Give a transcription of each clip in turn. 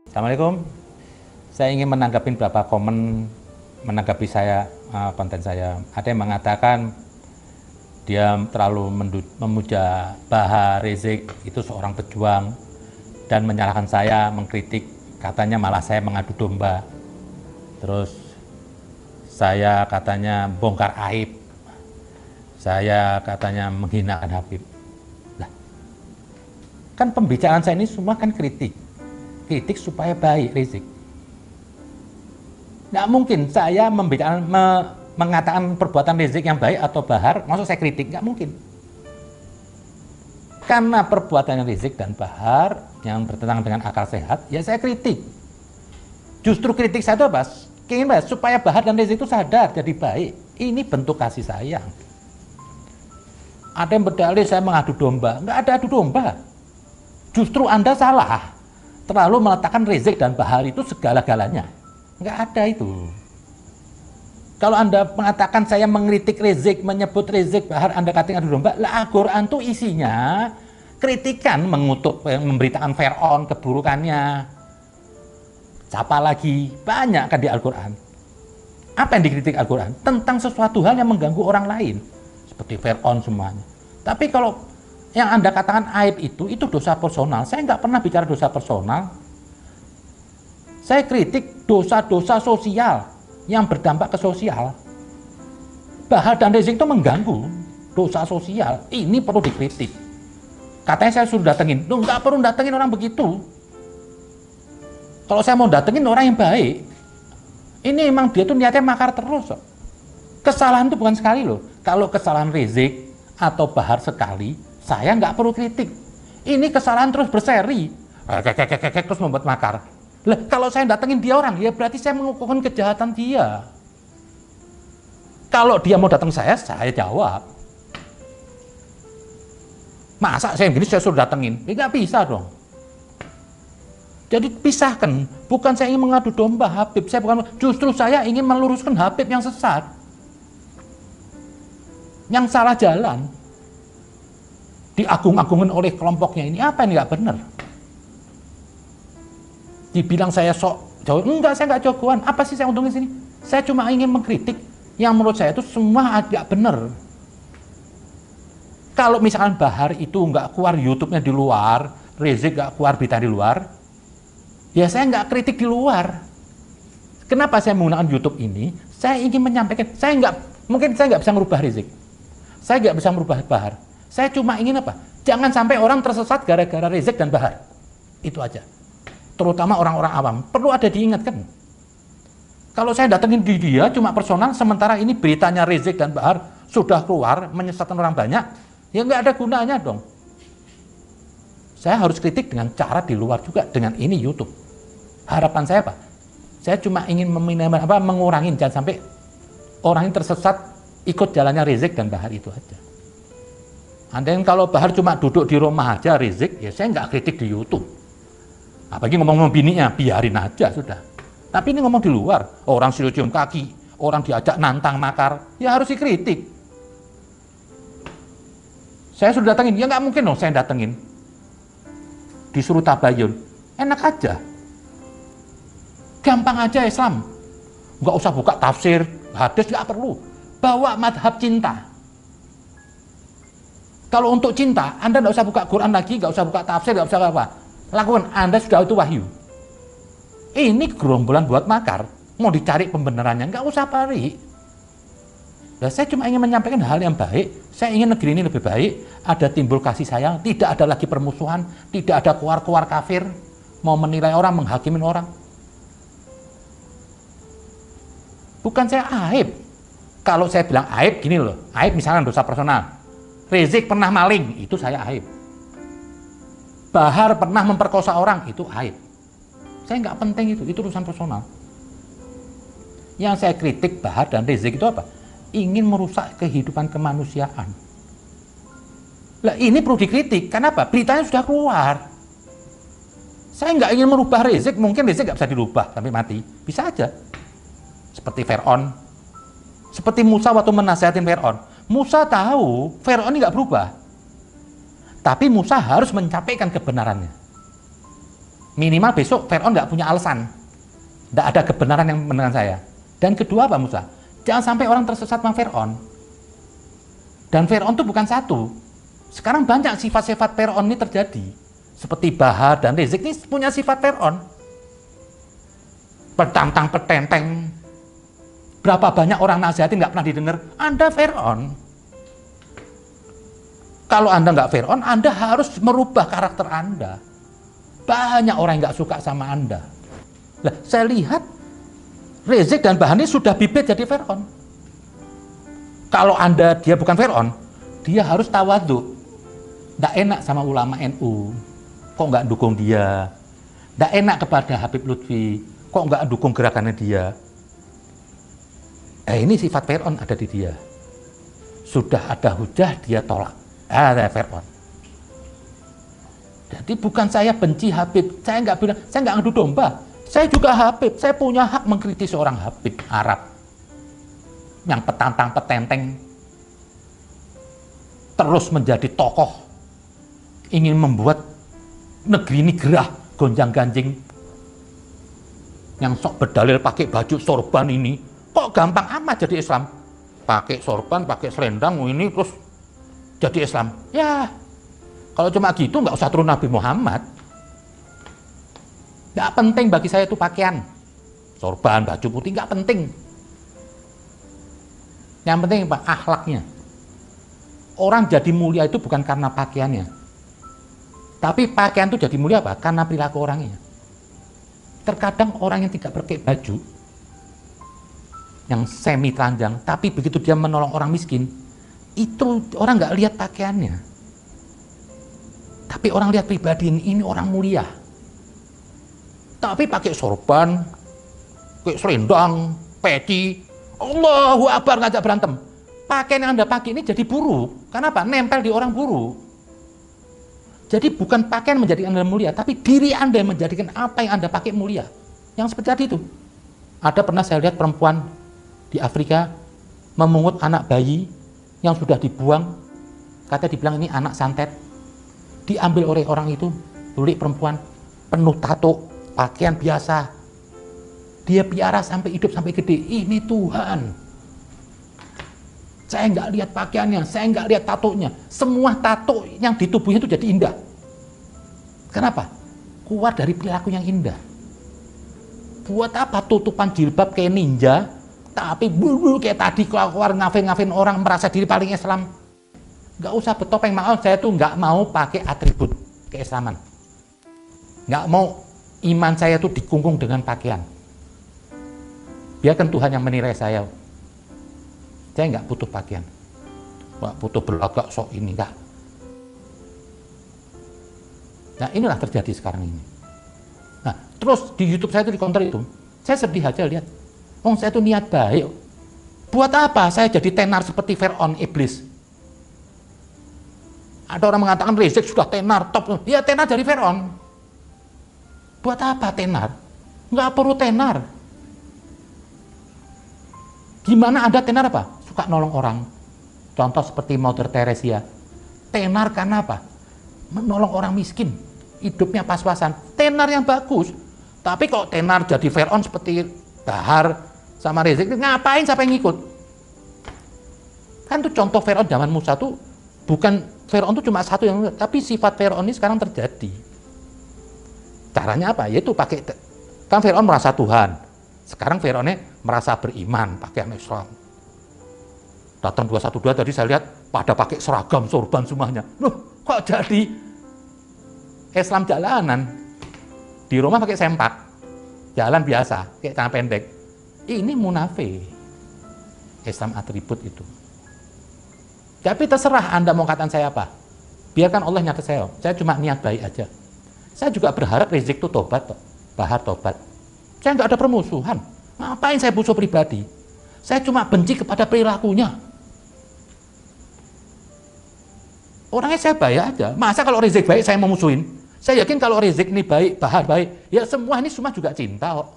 Assalamualaikum. Saya ingin menanggapi beberapa komen menanggapi saya konten saya. Ada yang mengatakan dia terlalu memuja Bahar Rizik itu seorang pejuang dan menyalahkan saya, mengkritik, katanya malah saya mengadu domba. Terus saya katanya bongkar aib. Saya katanya menghinakan Habib. Lah, kan pembicaraan saya ini semua kan kritik. Kritik supaya baik Rizik. Nggak mungkin saya mengatakan perbuatan Rizik yang baik atau Bahar, maksud saya kritik, nggak mungkin. Karena perbuatan Rizik dan Bahar yang bertentangan dengan akal sehat, ya saya kritik. Justru kritik saya itu apa? Ingin supaya Bahar dan Rizik itu sadar jadi baik. Ini bentuk kasih sayang. Ada yang berdalih saya mengadu domba, nggak ada adu domba. Justru Anda salah. Terlalu meletakkan Rizik dan Bahar itu segala-galanya. Nggak ada itu. Kalau Anda mengatakan saya mengkritik Rizik, menyebut Rizik, Bahar, Anda katakan adu domba, lah Al-Quran itu isinya kritikan, mengutuk, memberitakan Fir'aun, keburukannya. Siapa lagi? Banyak kan di Al-Quran. Apa yang dikritik Al-Quran? Tentang sesuatu hal yang mengganggu orang lain. Seperti Fir'aun semuanya. Tapi kalau yang Anda katakan aib itu dosa personal. Saya nggak pernah bicara dosa personal. Saya kritik dosa-dosa sosial yang berdampak ke sosial. Bahar dan Rizik itu mengganggu dosa sosial. Ini perlu dikritik. Katanya saya suruh datengin. Loh, nggak perlu datengin orang begitu. Kalau saya mau datengin orang yang baik, ini emang dia tuh niatnya makar terus. Kesalahan itu bukan sekali loh. Kalau kesalahan Rizik atau Bahar sekali, saya nggak perlu kritik. Ini kesalahan terus berseri. Terus membuat makar. Lah, kalau saya datengin dia orang, ya berarti saya mengukuhkan kejahatan dia. Kalau dia mau datang saya jawab. Masa saya begini saya suruh datengin? Ya nggak bisa dong. Jadi pisahkan. Bukan saya ingin mengadu domba Habib. Justru saya ingin meluruskan Habib yang sesat. Yang salah jalan. Diagung-agungin oleh kelompoknya ini, apa yang nggak benar? Dibilang saya sok jago, enggak, saya nggak jagoan. Apa sih saya untungin sini? Saya cuma ingin mengkritik yang menurut saya itu semua agak benar. Kalau misalkan Bahar itu nggak keluar YouTube-nya di luar, Rizik nggak keluar berita di luar, ya saya nggak kritik di luar. Kenapa saya menggunakan YouTube ini? Saya ingin menyampaikan, mungkin saya nggak bisa merubah Rizik, saya nggak bisa merubah Bahar. Saya cuma ingin apa? Jangan sampai orang tersesat gara-gara Rizik dan Bahar. Itu aja. Terutama orang-orang awam. Perlu ada diingatkan. Kalau saya datengin di dia cuma personal, sementara ini beritanya Rizik dan Bahar sudah keluar, menyesatkan orang banyak, ya nggak ada gunanya dong. Saya harus kritik dengan cara di luar juga, dengan ini YouTube. Harapan saya apa? Saya cuma ingin mengurangi, jangan sampai orang yang tersesat ikut jalannya Rizik dan Bahar itu aja. Anda yang kalau Bahar cuma duduk di rumah aja Rizik, ya saya nggak kritik di YouTube. Apalagi ngomong-ngomong bininya, biarin aja sudah. Tapi ini ngomong di luar, orang suruh cium kaki, orang diajak nantang makar, ya harus dikritik. Saya sudah datengin, ya nggak mungkin dong saya datengin. Disuruh tabayun, enak aja. Gampang aja Islam. Nggak usah buka tafsir, hadis nggak perlu. Bawa madhab cinta. Kalau untuk cinta, Anda nggak usah buka Quran lagi, nggak usah buka tafsir, nggak usah apa. Lakukan, Anda sudah itu wahyu. Ini gerombolan buat makar, mau dicari pembenarannya, nggak usah pari. Nah, saya cuma ingin menyampaikan hal yang baik. Saya ingin negeri ini lebih baik, ada timbul kasih sayang, tidak ada lagi permusuhan, tidak ada keluar-keluar kafir, mau menilai orang, menghakimin orang. Bukan saya aib. Kalau saya bilang aib, gini loh, aib misalnya dosa personal. Rizik pernah maling, itu saya aib. Bahar pernah memperkosa orang, itu aib. Saya nggak penting itu urusan personal. Yang saya kritik Bahar dan Rizik itu apa? Ingin merusak kehidupan kemanusiaan. Lah ini perlu dikritik, kenapa? Beritanya sudah keluar. Saya nggak ingin merubah Rizik, mungkin Rizik nggak bisa dirubah sampai mati. Bisa aja. Seperti Fir'aun. Seperti Musa waktu menasihatin Fir'aun. Musa tahu Fir'aun ini nggak berubah. Tapi Musa harus mencapai kebenarannya. Minimal besok Fir'aun nggak punya alasan. Nggak ada kebenaran yang menentang saya. Dan kedua Pak Musa, jangan sampai orang tersesat sama Fir'aun. Dan Fir'aun itu bukan satu. Sekarang banyak sifat-sifat Fir'aun ini terjadi. Seperti Bahar dan Rizik ini punya sifat Fir'aun. Petantang petenteng. Berapa banyak orang nasihatin nggak pernah didengar. Anda Fir'aun. Kalau Anda nggak Fir'aun, Anda harus merubah karakter Anda. Banyak orang yang nggak suka sama Anda. Nah, saya lihat Rizik dan Bahar ini sudah bibit jadi Fir'aun. Kalau Anda dia bukan Fir'aun, dia harus tawadhu. Nggak enak sama ulama NU, kok nggak dukung dia. Nggak enak kepada Habib Lutfi, kok nggak dukung gerakannya dia. Ini sifat Fir'aun ada di dia. Sudah ada hujah, dia tolak. Ada Fir'aun. Jadi bukan saya benci Habib, saya nggak bilang, saya nggak ngadu domba. Saya juga Habib, saya punya hak mengkritik seorang Habib Arab yang petantang petenteng terus menjadi tokoh, ingin membuat negeri ini gerah gonjang ganjing, yang sok berdalil pakai baju sorban ini, kok gampang amat jadi Islam, pakai sorban, pakai selendang ini terus jadi Islam. Ya kalau cuma gitu nggak usah turun Nabi Muhammad. Nggak penting bagi saya itu pakaian, sorban, baju putih nggak penting. Yang penting apa? Akhlaknya. Orang jadi mulia itu bukan karena pakaiannya, tapi pakaian itu jadi mulia apa? Karena perilaku orangnya. Terkadang orang yang tidak pakai baju, yang semi telanjang, tapi begitu dia menolong orang miskin, itu orang nggak lihat pakaiannya, tapi orang lihat pribadi ini orang mulia. Tapi pakai sorban, pakai selendang, peci, Allahu Akbar ngajak berantem. Pakaian yang Anda pakai ini jadi buruk. Kenapa? Nempel di orang buruk. Jadi bukan pakaian menjadikan Anda mulia, tapi diri Anda yang menjadikan apa yang Anda pakai mulia. Yang seperti itu. Ada pernah saya lihat perempuan di Afrika memungut anak bayi yang sudah dibuang. Katanya dibilang ini anak santet. Diambil oleh orang itu, tulik perempuan, penuh tato, pakaian biasa. Dia piara sampai hidup sampai gede. Ini Tuhan. Saya nggak lihat pakaiannya, saya nggak lihat tatonya. Semua tato yang di tubuhnya itu jadi indah. Kenapa? Keluar dari perilaku yang indah. Buat apa tutupan jilbab kayak ninja, tapi bulu kayak tadi keluar ngafin-ngafin orang merasa diri paling Islam. Nggak usah bertopeng, maaf saya tuh nggak mau pakai atribut keislaman. Nggak mau iman saya tuh dikungkung dengan pakaian. Biarkan Tuhan yang menilai saya. Saya nggak butuh pakaian, nggak butuh berlagak sok ini, enggak. Nah inilah terjadi sekarang ini. Nah terus di YouTube saya itu di counter itu, saya sedih aja lihat. Saya tuh niat baik. Buat apa saya jadi tenar seperti Fir'aun iblis? Ada orang mengatakan Rizik sudah tenar top. Ya tenar dari Fir'aun. Buat apa tenar? Nggak perlu tenar. Gimana Anda tenar apa? Suka nolong orang. Contoh seperti Mother Teresa. Tenar karena apa? Menolong orang miskin. Hidupnya pas-pasan. Tenar yang bagus. Tapi kok tenar jadi Fir'aun seperti Bahar sama Rizik, ngapain siapa yang ngikut? Kan tuh contoh Fir'aun zaman Musa tuh bukan Fir'aun tuh cuma satu yang, tapi sifat Fir'aun ini sekarang terjadi. Caranya apa? Yaitu pakai, kan Fir'aun merasa Tuhan. Sekarang Fir'aunnya merasa beriman, pakaian Islam. Datang 212 tadi saya lihat pada pakai seragam, sorban semuanya. Loh, kok jadi Islam jalanan? Di rumah pakai sempak, jalan biasa, kayak celana pendek. Ini munafik. Islam atribut itu. Tapi terserah Anda mau katakan saya apa. Biarkan Allah nyata saya. Saya cuma niat baik aja. Saya juga berharap Rizik itu tobat, Bahar tobat. Saya nggak ada permusuhan. Ngapain saya musuh pribadi? Saya cuma benci kepada perilakunya. Orangnya saya baik aja. Masa kalau Rizik baik saya mau musuhin? Saya yakin kalau Rizik ini baik, Bahar baik, ya semua ini semua juga cinta kok.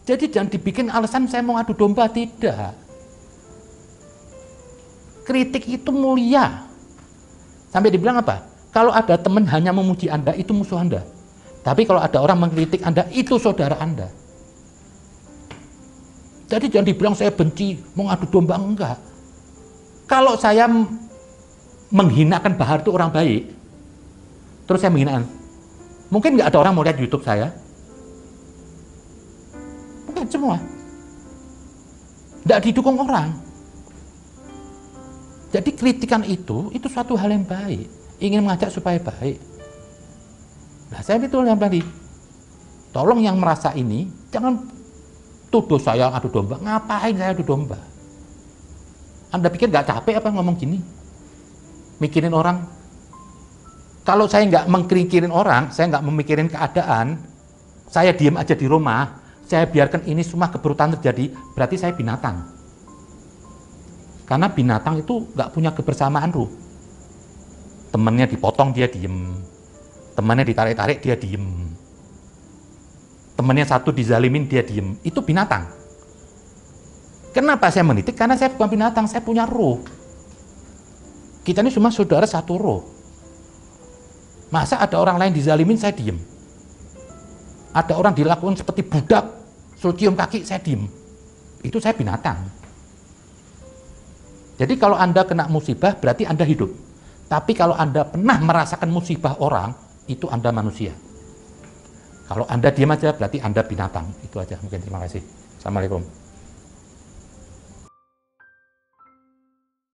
Jadi jangan dibikin alasan saya mau adu domba, tidak. Kritik itu mulia. Sampai dibilang apa? Kalau ada teman hanya memuji Anda, itu musuh Anda. Tapi kalau ada orang mengkritik Anda, itu saudara Anda. Jadi jangan dibilang saya benci, mau ngadu domba, enggak. Kalau saya menghinakan Bahar itu orang baik, terus saya menghina, mungkin nggak ada orang mau lihat YouTube saya. Mungkin semua. Nggak didukung orang. Jadi kritikan itu suatu hal yang baik. Ingin mengajak supaya baik. Nah, saya itu yang tadi. Tolong yang merasa ini, jangan tuduh saya adu domba. Ngapain saya adu domba? Anda pikir nggak capek apa ngomong gini? Mikirin orang? Kalau saya nggak mengkirin orang, saya nggak memikirin keadaan, saya diam aja di rumah, saya biarkan ini semua keberutan terjadi, berarti saya binatang. Karena binatang itu nggak punya kebersamaan ruh. Temannya dipotong, dia diem. Temannya ditarik-tarik, dia diem. Temannya satu dizalimin, dia diem. Itu binatang. Kenapa saya menitik? Karena saya bukan binatang, saya punya roh. Kita ini cuma saudara satu roh. Masa ada orang lain dizalimin, saya diem. Ada orang dilakukan seperti budak, suruh cium kaki, saya diem. Itu saya binatang. Jadi kalau Anda kena musibah, berarti Anda hidup. Tapi kalau Anda pernah merasakan musibah orang, itu Anda manusia. Kalau Anda diam aja, berarti Anda binatang. Itu aja, mungkin. Terima kasih. Assalamualaikum.